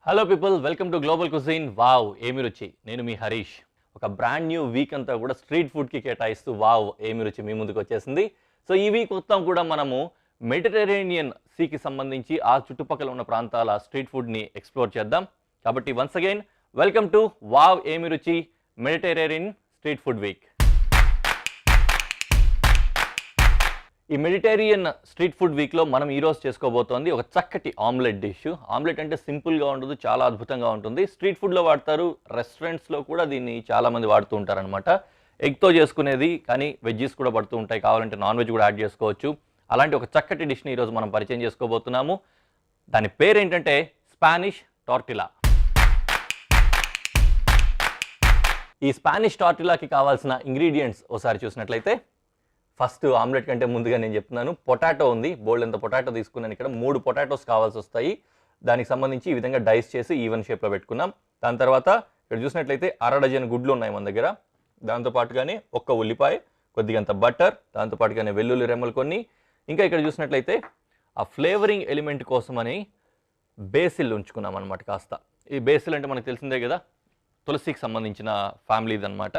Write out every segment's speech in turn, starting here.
Hello people, welcome to global cuisine. Wow ఏమి రుచి. నేను మీ హరీష్. ఒక బ్రాండ్ న్యూ వీక్ అంతా కూడా స్ట్రీట్ ఫుడ్కి కేటాయిస్తూ వావ్ ఏమి రుచి మీ ముందుకు వచ్చేసింది. సో ఈ వీక్ మొత్తం కూడా మనము మెడిటరేనియన్ సీకి సంబంధించి ఆ చుట్టుపక్కల ఉన్న ప్రాంతాల స్ట్రీట్ ఫుడ్ని ఎక్స్ప్లోర్ చేద్దాం. కాబట్టి once again welcome to wow ఏమి రుచి మెడిటరేనియన్ స్ట్రీట్ ఫుడ్ వీక్. ఈ మెడిటేరియన్ స్ట్రీట్ ఫుడ్ వీక్లో మనం ఈరోజు చేసుకోబోతోంది ఒక చక్కటి ఆమ్లెట్ డిష్. ఆమ్లెట్ అంటే సింపుల్గా ఉండదు, చాలా అద్భుతంగా ఉంటుంది. స్ట్రీట్ ఫుడ్లో వాడతారు, రెస్టారెంట్స్లో కూడా దీన్ని చాలామంది వాడుతూ ఉంటారనమాట. ఎగ్తో చేసుకునేది, కానీ వెజ్జెస్ కూడా పడుతూ ఉంటాయి, కావాలంటే నాన్ వెజ్ కూడా యాడ్ చేసుకోవచ్చు. అలాంటి ఒక చక్కటి డిష్ని ఈరోజు మనం పరిచయం చేసుకోబోతున్నాము. దాని పేరు ఏంటంటే స్పానిష్ టార్టిలా. ఈ స్పానిష్ టార్టిలాకి కావాల్సిన ఇంగ్రీడియంట్స్ ఒకసారి చూసినట్లయితే, ఫస్ట్ ఆమ్లెట్ కంటే ముందుగా నేను చెప్తున్నాను, పొటాటో ఉంది. బోల్డ్ అంత పొటాటో తీసుకున్నాను. ఇక్కడ 3 పొటాటోస్ కావాల్సి వస్తాయి. దానికి సంబంధించి ఈ విధంగా డైస్ చేసి ఈవెన్ షేప్లో పెట్టుకున్నాం. దాని తర్వాత ఇక్కడ చూసినట్లయితే 1/2 డజన్ గుడ్లు ఉన్నాయి మన దగ్గర. దాంతోపాటుగానే 1 ఉల్లిపాయ, కొద్దిగంత బటర్, దాంతోపాటుగానే వెల్లుల్లి రెమ్మలు కొన్ని. ఇంకా ఇక్కడ చూసినట్లయితే ఆ ఫ్లేవరింగ్ ఎలిమెంట్ కోసమని బేసిల్ ఉంచుకున్నాం అనమాట కాస్త. ఈ బేసిల్ అంటే మనకు తెలిసిందే కదా, తులసికి సంబంధించిన ఫ్యామిలీది అనమాట.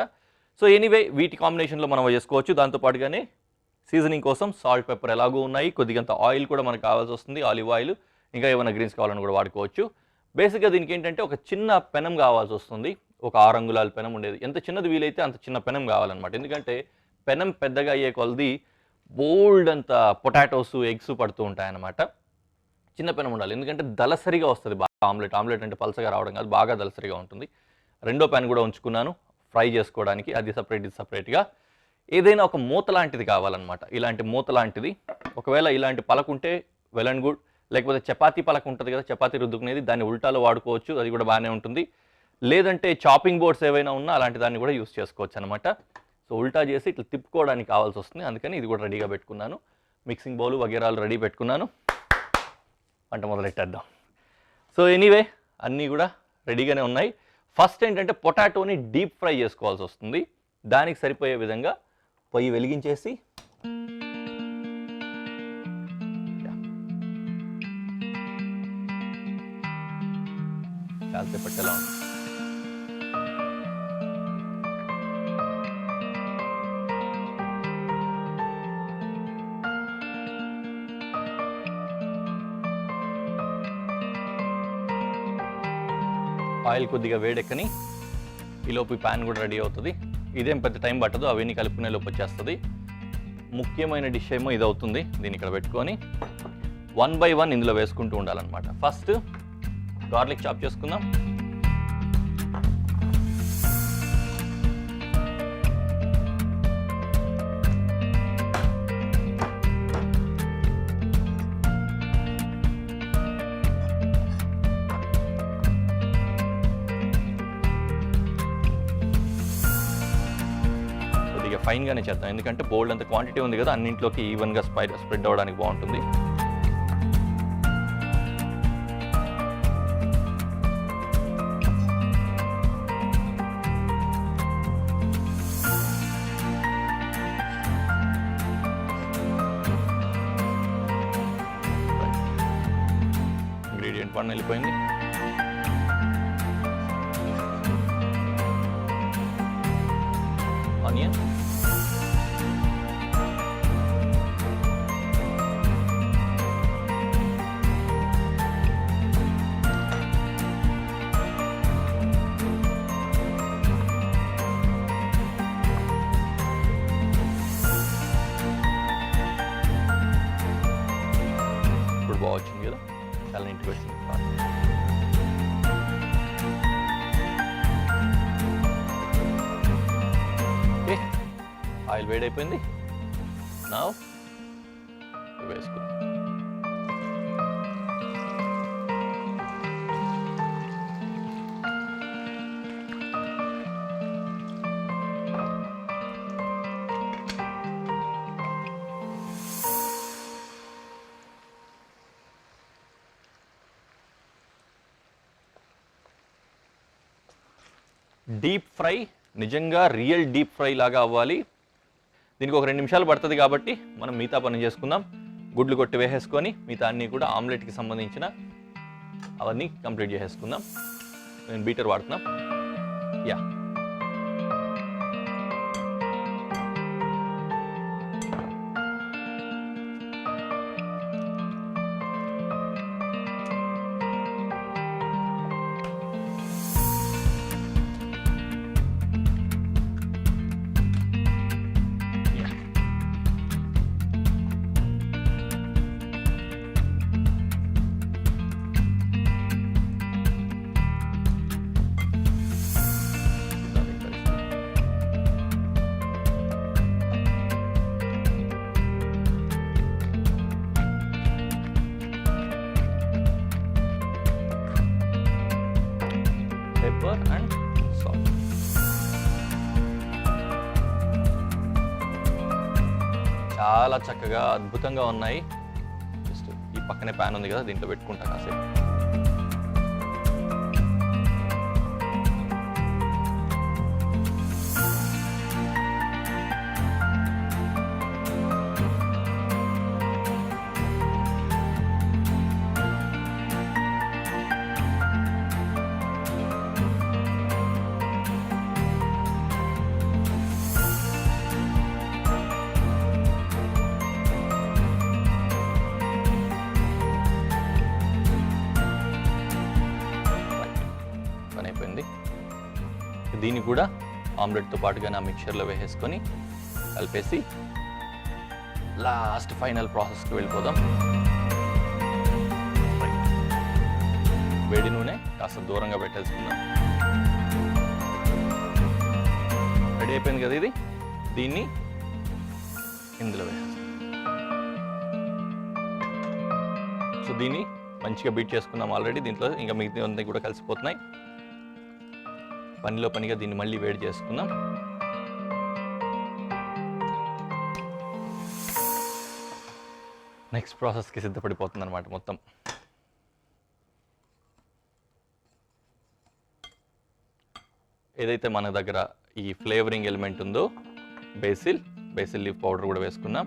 సో ఎనీవే వీటి కాంబినేషన్లో మనం చేసుకోవచ్చు. దాంతోపాటుగానే సీజనింగ్ కోసం సాల్ట్, పెప్పర్ ఎలాగో ఉన్నాయి. కొద్దిగంత ఆయిల్ కూడా మనకు కావాల్సి వస్తుంది, ఆలివ్ ఆయిల్. ఇంకా ఏమైనా గ్రీన్స్ కావాలని కూడా వాడుకోవచ్చు. బేసిక్గా దీనికి ఏంటంటే ఒక చిన్న పెనం కావాల్సి వస్తుంది. ఒక 6 అంగుళాల పెనం ఉండేది. ఎంత చిన్నది వీలైతే అంత చిన్న పెనం కావాలన్నమాట. ఎందుకంటే పెనం పెద్దగా అయ్యే కొలది బోల్డ్ అంత పొటాటోస్, ఎగ్స్ పడుతూ ఉంటాయన్నమాట. చిన్న పెనం ఉండాలి, ఎందుకంటే దలసరిగా వస్తుంది బాగా ఆమ్లెట్. ఆమ్లెట్ అంటే పలసగా రావడం కాదు, బాగా దలసరిగా ఉంటుంది. రెండో పెన్ కూడా ఉంచుకున్నాను ఫ్రై చేసుకోవడానికి. అది సపరేట్, ఇది సపరేట్గా. ఏదైనా ఒక మూత లాంటిది కావాలన్నమాట. ఇలాంటి మూత లాంటిది, ఒకవేళ ఇలాంటి పలకుంటే వెల్ అండ్ గుడ్. లేకపోతే చపాతీ పలక ఉంటుంది కదా, చపాతీ రుద్దుకునేది, దాన్ని ఉల్టాలో వాడుకోవచ్చు, అది కూడా బాగానే ఉంటుంది. లేదంటే చాపింగ్ బోర్డ్స్ ఏవైనా ఉన్నా అలాంటి దాన్ని కూడా యూస్ చేసుకోవచ్చు అనమాట. సో ఉల్టా చేసి ఇట్లా తిప్పుకోవడానికి కావాల్సి వస్తుంది. అందుకని ఇది కూడా రెడీగా పెట్టుకున్నాను. మిక్సింగ్ బౌల్ వగేరాలు రెడీ పెట్టుకున్నాను. వంట మొదలెట్టేద్దాం. సో ఎనీవే అన్నీ కూడా రెడీగానే ఉన్నాయి. ఫస్ట్ ఏంటంటే పొటాటోని డీప్ ఫ్రై చేసుకోవాల్సి వస్తుంది. దానికి సరిపోయే విధంగా పొయ్యి వెలిగించేసి కాల్చేపట్టేలా ఉంది. ఆయిల్ కొద్దిగా వేడెక్కని ఈలోపు ఈ ప్యాన్ కూడా రెడీ అవుతుంది. ఇదేం పెద్ద టైం పట్టదు, అవన్నీ కలుపుకునే లోపు వచ్చేస్తుంది. ముఖ్యమైన డిష్ ఏమో ఇది అవుతుంది. దీన్ని ఇక్కడ పెట్టుకొని 1 by 1 ఇందులో వేసుకుంటూ ఉండాలన్నమాట. ఫస్ట్ గార్లిక్ చాప్ చేసుకుందాం. ఫైన్గానే చేద్దాం, ఎందుకంటే బోల్డ్ అంత క్వాంటిటీ ఉంది కదా, అన్నింటిలోకి ఈవెన్గా స్ప్రెడ్ అవ్వడానికి బాగుంటుంది. ఇంగ్రీడియంట్ 1 వెళ్ళిపోయింది. ఆనియన్, బాగా వచ్చింది కదా, చాలా నీట్గా వచ్చింది. ఓకే, ఆయిల్ వేడైపోయింది. నా వేసుకుందాం. డీప్ ఫ్రై, నిజంగా రియల్ డీప్ ఫ్రై లాగా అవ్వాలి. దీనికి ఒక 2 నిమిషాలు పడుతుంది కాబట్టి మనం మిగతా పని చేసుకుందాం. గుడ్లు కొట్టి వేసేసుకొని మిగతా అన్నీ కూడా ఆమ్లెట్కి సంబంధించిన అవన్నీ కంప్లీట్ చేసేసుకుందాం. నేను బీటర్ వాడుతున్నా. Yeah, pepper and salt. చాలా చక్కగా అద్భుతంగా ఉన్నాయి. జస్ట్ ఈ పక్కనే ప్యాన్ ఉంది కదా, దీంట్లో పెట్టుకుంటా కాసేపు. అయిపోయింది. దీన్ని కూడా ఆమ్లెట్తో పాటుగా నా మిక్చర్లో వేసేసుకొని కలిపేసి లాస్ట్ ఫైనల్ ప్రాసెస్కి వెళ్ళిపోదాం. వేడి నూనె కాస్త దూరంగా పెట్టేసుకుందాం. రెడీ అయిపోయింది కదా ఇది. దీన్ని ఇందులో వేసేస్తాం. సో దీన్ని మంచిగా బీట్ చేసుకున్నాం ఆల్రెడీ. దీంట్లో ఇంకా మిగతా కూడా కలిసిపోతున్నాయి. పనిలో పనిగా దీన్ని మళ్ళీ వేడి చేసుకుందాం. నెక్స్ట్ ప్రాసెస్కి సిద్ధపడిపోతుంది అనమాట మొత్తం. ఏదైతే మన దగ్గర ఈ ఫ్లేవరింగ్ ఎలిమెంట్ ఉందో బేసిల్ లీఫ్ పౌడర్ కూడా వేసుకున్నాం.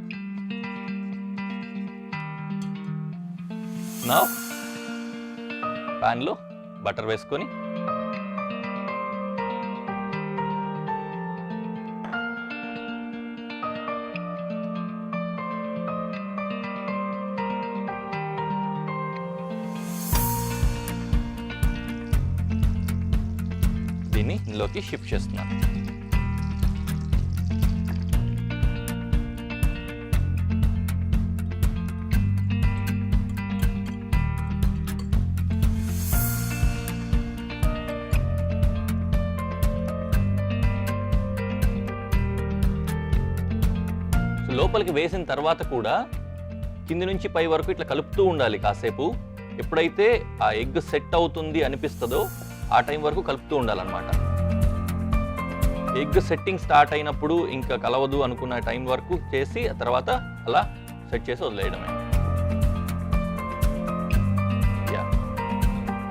నా ప్యాన్లో బటర్ వేసుకొని దీన్ని ఇందులోకి షిఫ్ట్ చేస్తున్నాను. లోపలికి వేసిన తర్వాత కూడా కింది నుంచి పై వరకు ఇట్లా కలుపుతూ ఉండాలి కాసేపు. ఎప్పుడైతే ఆ ఎగ్ సెట్ అవుతుంది అనిపిస్తుందో ఆ టైం వరకు కలుపుతూ ఉండాలన్నమాట. ఎగ్ సెట్టింగ్ స్టార్ట్ అయినప్పుడు ఇంకా కలవదు అనుకున్న టైం వరకు చేసి ఆ తర్వాత అలా సెట్ చేసి వదిలేయడమే. యా,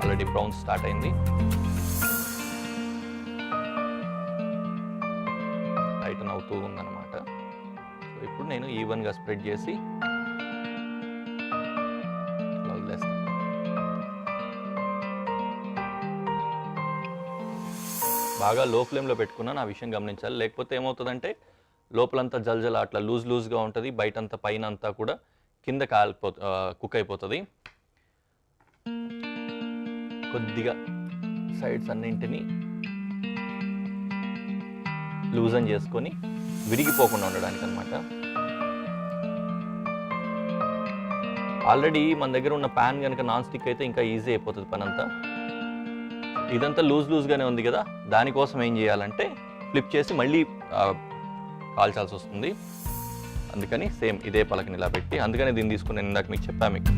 ఆల్రెడీ బ్రౌన్ స్టార్ట్ అయింది. టైటన్ అవుతూ ఉందన్నమాట. సో ఇప్పుడు నేను ఈవెన్గా స్ప్రెడ్ చేసి వదిలేస్తాను. బాగా లో ఫ్లేమ్లో పెట్టుకున్నాను, ఆ విషయం గమనించాలి. లేకపోతే ఏమవుతుందంటే లోపలంతా జల్జల అట్లా లూజ్గా ఉంటుంది, బయటంతా పైన అంతా కూడా కింద కుక్ అయిపోతుంది. కొద్దిగా సైడ్స్ అన్నింటినీ లూజన్ చేసుకొని విరిగిపోకుండా ఉండడానికి అన్నమాట. ఆల్రెడీ మన దగ్గర ఉన్న ప్యాన్ కనుక నాన్ స్టిక్ అయితే ఇంకా ఈజీ అయిపోతుంది పని అంతా. ఇదంతా లూజ్గానే ఉంది కదా, దానికోసం ఏం చేయాలంటే ఫ్లిప్ చేసి మళ్ళీ కాల్చాల్సి వస్తుంది. అందుకని సేమ్ ఇదే పలకని ఇలా పెట్టి, అందుకని దీన్ని తీసుకుని నేను ఇందాక మీకు చెప్పాను. మీకు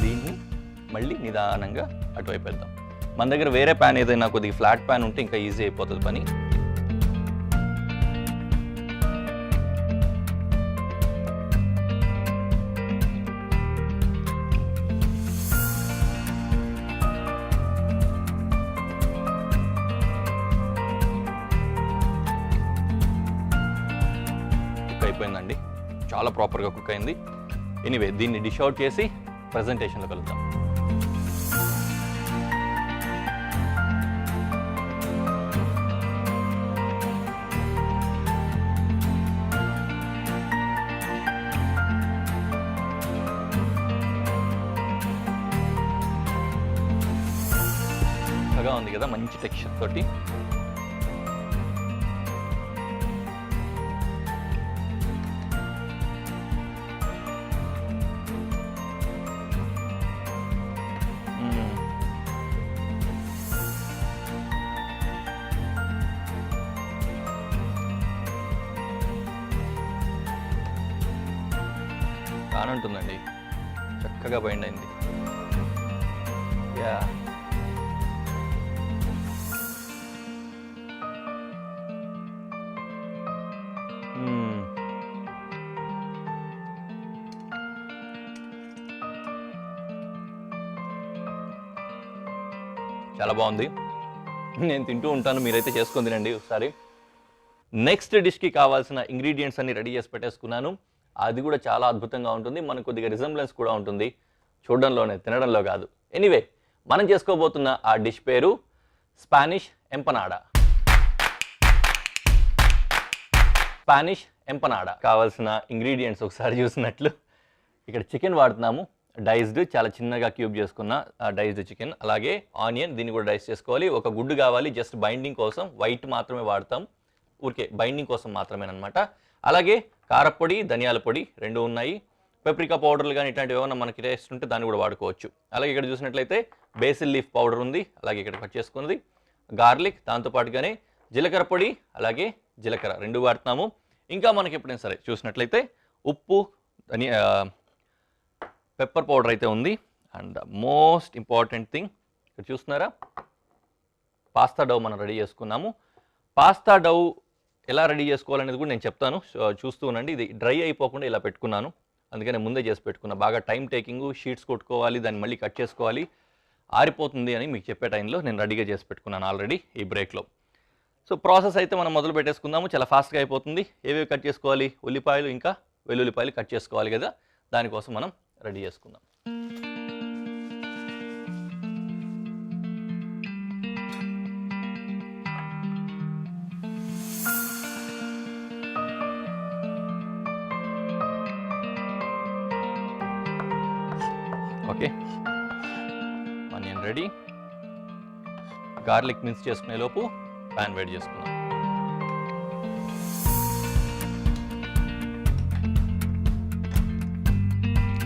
దీన్ని మళ్ళీ నిదానంగా అటువైపు వెళ్దాం. మన దగ్గర వేరే ప్యాన్ ఏదైనా కొద్దిగా ఫ్లాట్ ప్యాన్ ఉంటే ఇంకా ఈజీ అయిపోతుంది పని. చాలా ప్రాపర్గా కుక్ అయింది. ఎనీవే దీన్ని డిష్ అవుట్ చేసి ప్రజెంటేషన్లో కలుద్దాం. ఉంది కదా మంచి టెక్స్చర్ తోటి. కానుంటుందండి, చక్కగా బైండ్ అయింది. యా చాలా బాగుంది. నేను తింటూ ఉంటాను, మీరైతే చేసుకొని తినండి ఒకసారి. నెక్స్ట్ డిష్కి కావాల్సిన ఇంగ్రీడియంట్స్ అన్ని రెడీ చేసి పెట్టేసుకున్నాను. అది కూడా చాలా అద్భుతంగా ఉంటుంది. మనకు కొద్దిగా రిజంబ్లెన్స్ కూడా ఉంటుంది, చూడడంలోనే, తినడంలో కాదు. ఎనీవే మనం చేసుకోబోతున్న ఆ డిష్ పేరు స్పానిష్ ఎంపనాడా. స్పానిష్ ఎంపనాడా కావాల్సిన ఇంగ్రీడియంట్స్ ఒకసారి చూసినట్లు ఇక్కడ చికెన్ వాడుతున్నాము, డైస్డ్, చాలా చిన్నగా క్యూబ్ చేసుకున్న డైస్డ్ చికెన్. అలాగే ఆనియన్, దీన్ని కూడా డైస్ చేసుకోవాలి. ఒక గుడ్డు కావాలి, జస్ట్ బైండింగ్ కోసం. వైట్ మాత్రమే వాడతాం, ఊరికే బైండింగ్ కోసం మాత్రమేనమాట. అలాగే కారపొడి, ధనియాల పొడి రెండు ఉన్నాయి. పెప్రికా పౌడర్లు కానీ ఇట్లాంటివి ఏమైనా మనకి టేస్ట్ ఉంటే దాన్ని కూడా వాడుకోవచ్చు. అలాగే ఇక్కడ చూసినట్లయితే బేసిల్ లీఫ్ పౌడర్ ఉంది, అలాగే ఇక్కడ కట్ చేసుకున్నది. గార్లిక్, దాంతోపాటుగానే జీలకర్ర పొడి, అలాగే జీలకర్ర రెండు వాడుతున్నాము. ఇంకా మనకి ఎప్పుడైనా సరే చూసినట్లయితే ఉప్పు, పెప్పర్ పౌడర్ అయితే ఉంది. అండ్ మోస్ట్ ఇంపార్టెంట్ థింగ్ ఇక్కడ చూస్తున్నారా, పాస్తా డవ్ మనం రెడీ చేసుకున్నాము. పాస్తా డవ్ ఎలా రెడీ చేసుకోవాలనేది కూడా నేను చెప్తాను, చూస్తూ ఉండండి. ఇది డ్రై అయిపోకుండా ఇలా పెట్టుకున్నాను, అందుకనే ముందే చేసి పెట్టుకున్నా. బాగా టైం టేకింగ్, షీట్స్ కొట్టుకోవాలి, దాన్ని మళ్ళీ కట్ చేసుకోవాలి, ఆరిపోతుంది అని మీకు చెప్పే టైంలో నేను రెడీగా చేసి పెట్టుకున్నాను ఆల్రెడీ ఈ బ్రేక్లో. సో ప్రాసెస్ అయితే మనం మొదలు పెట్టేసుకుందాము, చాలా ఫాస్ట్గా అయిపోతుంది. ఏవేవి కట్ చేసుకోవాలి, ఉల్లిపాయలు ఇంకా వెల్లుల్లిపాయలు కట్ చేసుకోవాలి కదా, దానికోసం మనం రెడీ చేసుకుందాం. Okay, onion ready. Garlic mix చేసుకునే లోపు ప్యాన్ వేడి చేసుకుందాం.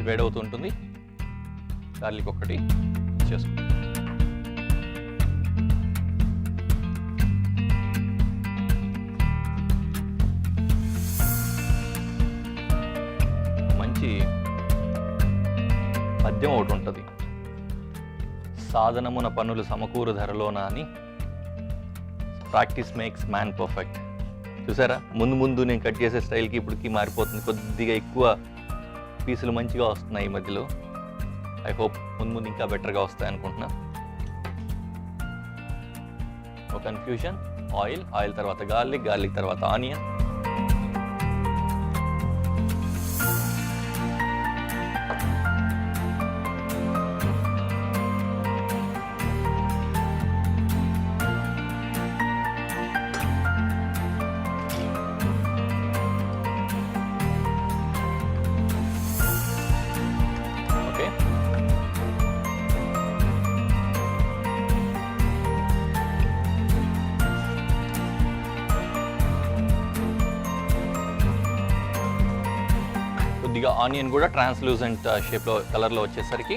వేడవుతుంటుంది. గార్లిక్ ఒకటి చేసుకుందాం. మంచి పద్యం ఒకటి ఉంటుంది, సాధనమున పనులు సమకూరు ధరలోన అని. Practice makes man perfect. చూసారా, ముందు నేను కట్ చేసే స్టైల్కి ఇప్పటికి మారిపోతుంది. కొద్దిగా ఎక్కువ పీసులు మంచిగా వస్తున్నాయి ఈ మధ్యలో. ఐ హోప్ ముందు ఇంకా బెటర్గా వస్తాయి అనుకుంటున్నా. ఒక కన్ఫ్యూజన్, ఆయిల్ తర్వాత గార్లిక్ తర్వాత ఆనియన్. కొద్దిగా ఆనియన్ కూడా ట్రాన్స్లూసెంట్ షేప్లో కలర్లో వచ్చేసరికి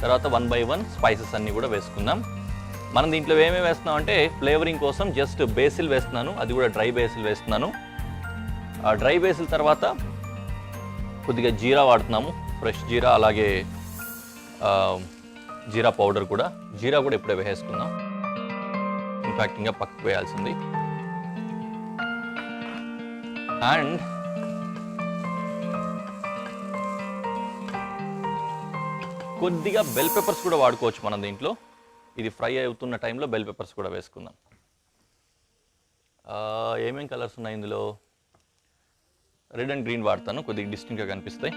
తర్వాత 1 by 1 స్పైసెస్ అన్నీ కూడా వేసుకుందాం. మనం దీంట్లో ఏమేమి వేస్తున్నాం అంటే ఫ్లేవరింగ్ కోసం జస్ట్ బేసిల్ వేస్తున్నాను, అది కూడా డ్రై బేసిల్ వేస్తున్నాను. ఆ డ్రై బేసిల్ తర్వాత కొద్దిగా జీరా వాడుతున్నాము, ఫ్రెష్ జీరా. అలాగే జీరా పౌడర్ కూడా, జీరా కూడా ఇప్పుడే వేసేసుకుందాం. ఇన్ఫ్యాక్ట్ ఇంకా పక్కకు వేయాల్సింది. అండ్ కొద్దిగా బెల్ పెప్పర్స్ కూడా వాడుకోవచ్చు మనం దీంట్లో. ఇది ఫ్రై అవుతున్న టైంలో బెల్ పెప్పర్స్ కూడా వేసుకుందాం. ఏమేం కలర్స్ ఉన్నాయి ఇందులో? రెడ్ అండ్ గ్రీన్ వాడతాను, కొద్దిగా డిస్టింక్ట్గా కనిపిస్తాయి.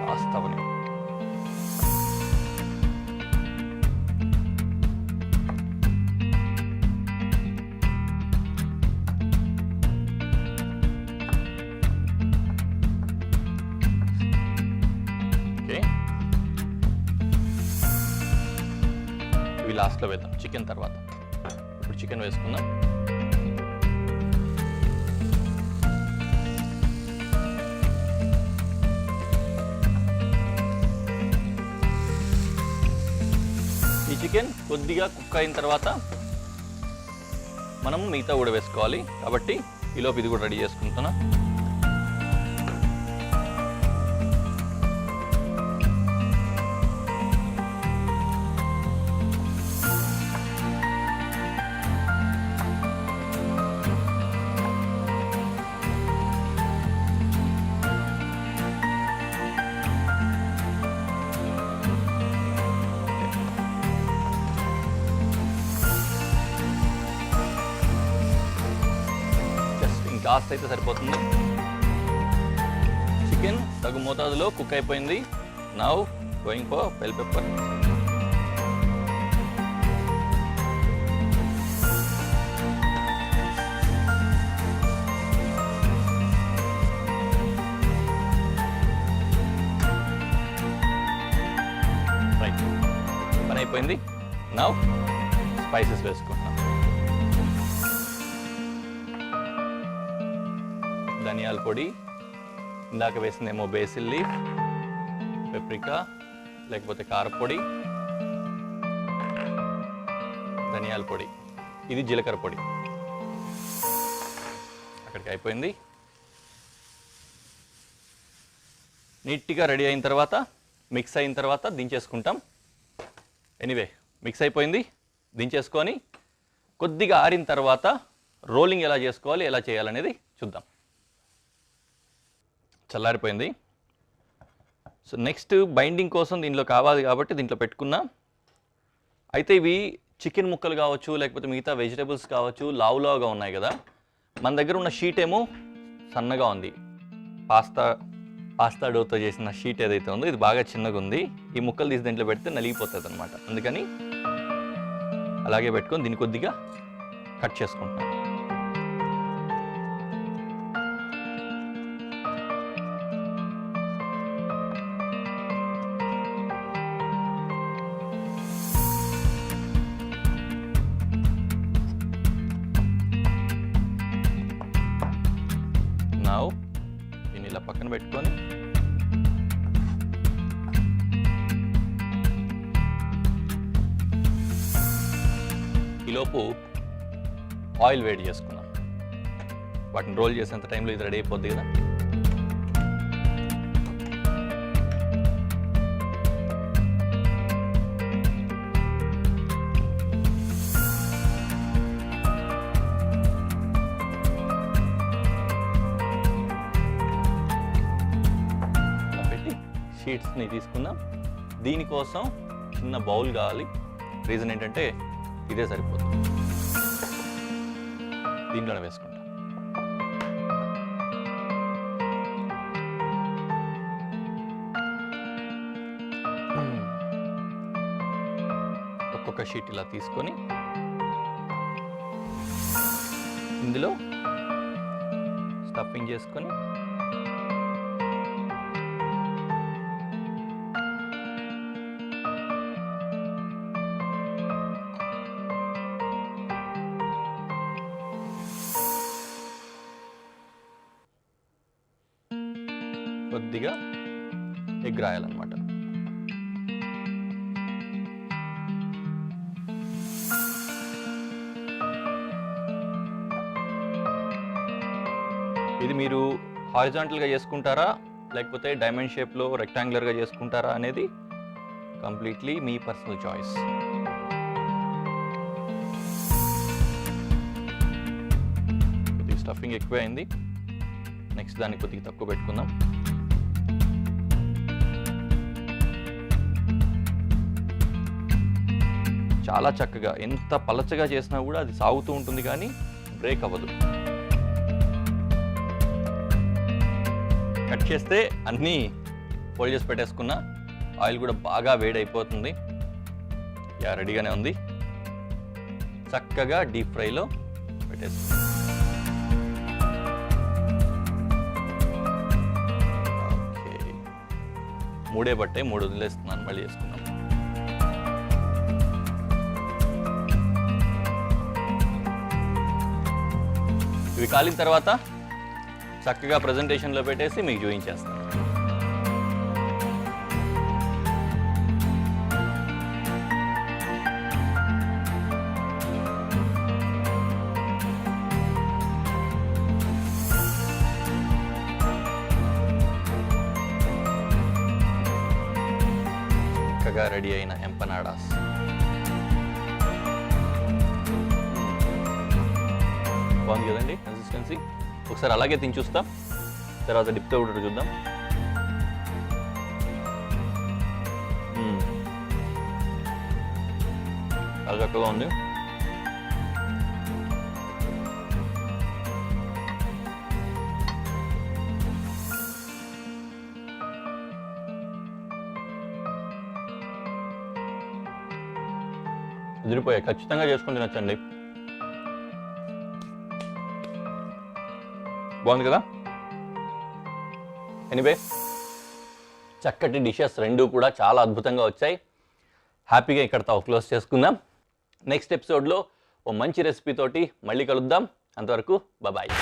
కాస్తవని ఇవి లాస్ట్లో వేద్దాం చికెన్ తర్వాత. ఇప్పుడు చికెన్ వేసుకుందాం. ఈ చికెన్ కొద్దిగా కుక్ అయిన తర్వాత మనం మిగతా కూడా వేసుకోవాలి, కాబట్టి ఈలోపు ఇది కూడా రెడీ చేసుకుంటున్నా. కాస్ట్ అయితే సరిపోతుంది. చికెన్ తగు మోతాదులో కుక్ అయిపోయింది. Now going for bell pepper. Right, పని అయిపోయింది. నౌ స్పైసెస్ వేసుకుంటున్నాం. ధనియాల పొడి, ఇందాక వేసిందేమో బేసిల్ లీఫ్, పెప్రికా లేకపోతే కారపొడి, ధనియాల పొడి, ఇది జీలకర్ర పొడి. అక్కడికి అయిపోయింది. నీట్గా రెడీ అయిన తర్వాత, మిక్స్ అయిన తర్వాత దించేసుకుంటాం. ఎనీవే మిక్స్ అయిపోయింది, దించేసుకొని కొద్దిగా ఆరిన తర్వాత రోలింగ్ ఎలా చేసుకోవాలి, ఎలా చేయాలనేది చూద్దాం. చల్లారిపోయింది. సో నెక్స్ట్ బైండింగ్ కోసం దీంట్లో కావాలి కాబట్టి దీంట్లో పెట్టుకున్నా. అయితే ఇవి చికెన్ ముక్కలు కావచ్చు, లేకపోతే మిగతా వెజిటేబుల్స్ కావచ్చు, లావులావుగా ఉన్నాయి కదా. మన దగ్గర ఉన్న షీట్ ఏమో సన్నగా ఉంది. పాస్తా డోతో చేసిన షీట్ ఏదైతే ఉందో ఇది బాగా చిన్నగా ఉంది. ఈ ముక్కలు తీసి దీంట్లో పెడితే నలిగిపోతుంది అనమాట. అందుకని అలాగే పెట్టుకొని దీన్ని కొద్దిగా కట్ చేసుకుంటాం. దీన్ని ఇలా పక్కన పెట్టుకొని ఈలోపు ఆయిల్ వేడి చేసుకున్నాం. వాటిని రోల్ చేసేంత టైంలో ఇది రెడీ అయిపోద్ది కదా. షీట్స్ని తీసుకుందాం. దీనికోసం చిన్న బౌల్ కావాలి. రీజన్ ఏంటంటే ఇదే సరిపోతుంది. దీంట్లోనే వేసుకుంటాం. ఒక్కొక్క షీట్ ఇలా తీసుకొని ఇందులో స్టఫింగ్ చేసుకొని కొద్దిగా ఎగ్ రాయాలన్నమాట. ఇది మీరు హారిజాంటల్గా చేసుకుంటారా లేకపోతే డైమండ్ షేప్లో రెక్టాంగులర్గా చేసుకుంటారా అనేది కంప్లీట్లీ మీ పర్సనల్ చాయిస్. స్టఫింగ్ ఎక్కువే అయింది. నెక్స్ట్ దాన్ని కొద్దిగా తక్కువ పెట్టుకుందాం. చాలా చక్కగా ఎంత పలచగా చేసినా కూడా అది సాగుతూ ఉంటుంది కానీ బ్రేక్ అవ్వదు. కట్ చేస్తే అన్నీ ఫోల్డ్ చేసి పెట్టేసుకున్నా. ఆయిల్ కూడా బాగా వేడైపోతుంది. రెడీగానే ఉంది. చక్కగా డీప్ ఫ్రైలో పెట్టేసుకున్నాం. ఓకే, 3 బట్టే 3 వదిలేస్తున్నాను. మళ్ళీ చేసుకున్నాం. ఇవి కాలిన తర్వాత చక్కగా ప్రజెంటేషన్లో పెట్టేసి మీకు చూపించేస్తాను. చక్కగా రెడీ అయిన ఎంపనాడాస్. బాగుంది కదండి కన్సిస్టెన్సీ. ఒకసారి అలాగే తిని చూస్తాం, తర్వాత డిప్తో కూడా చూద్దాం. చాలా చక్కగా ఉంది. ఎదిరిపోయాయి. ఖచ్చితంగా చేసుకొని తినచ్చండి. బాగుంది కదా. ఎనీవే, చక్కటి డిషెస్ రెండు కూడా చాలా అద్భుతంగా వచ్చాయి. హ్యాపీగా ఇక్కడతో క్లోజ్ చేసుకుందాం. నెక్స్ట్ ఎపిసోడ్లో ఓ మంచి రెసిపీ తోటి మళ్ళీ కలుద్దాం. అంతవరకు బాయ్.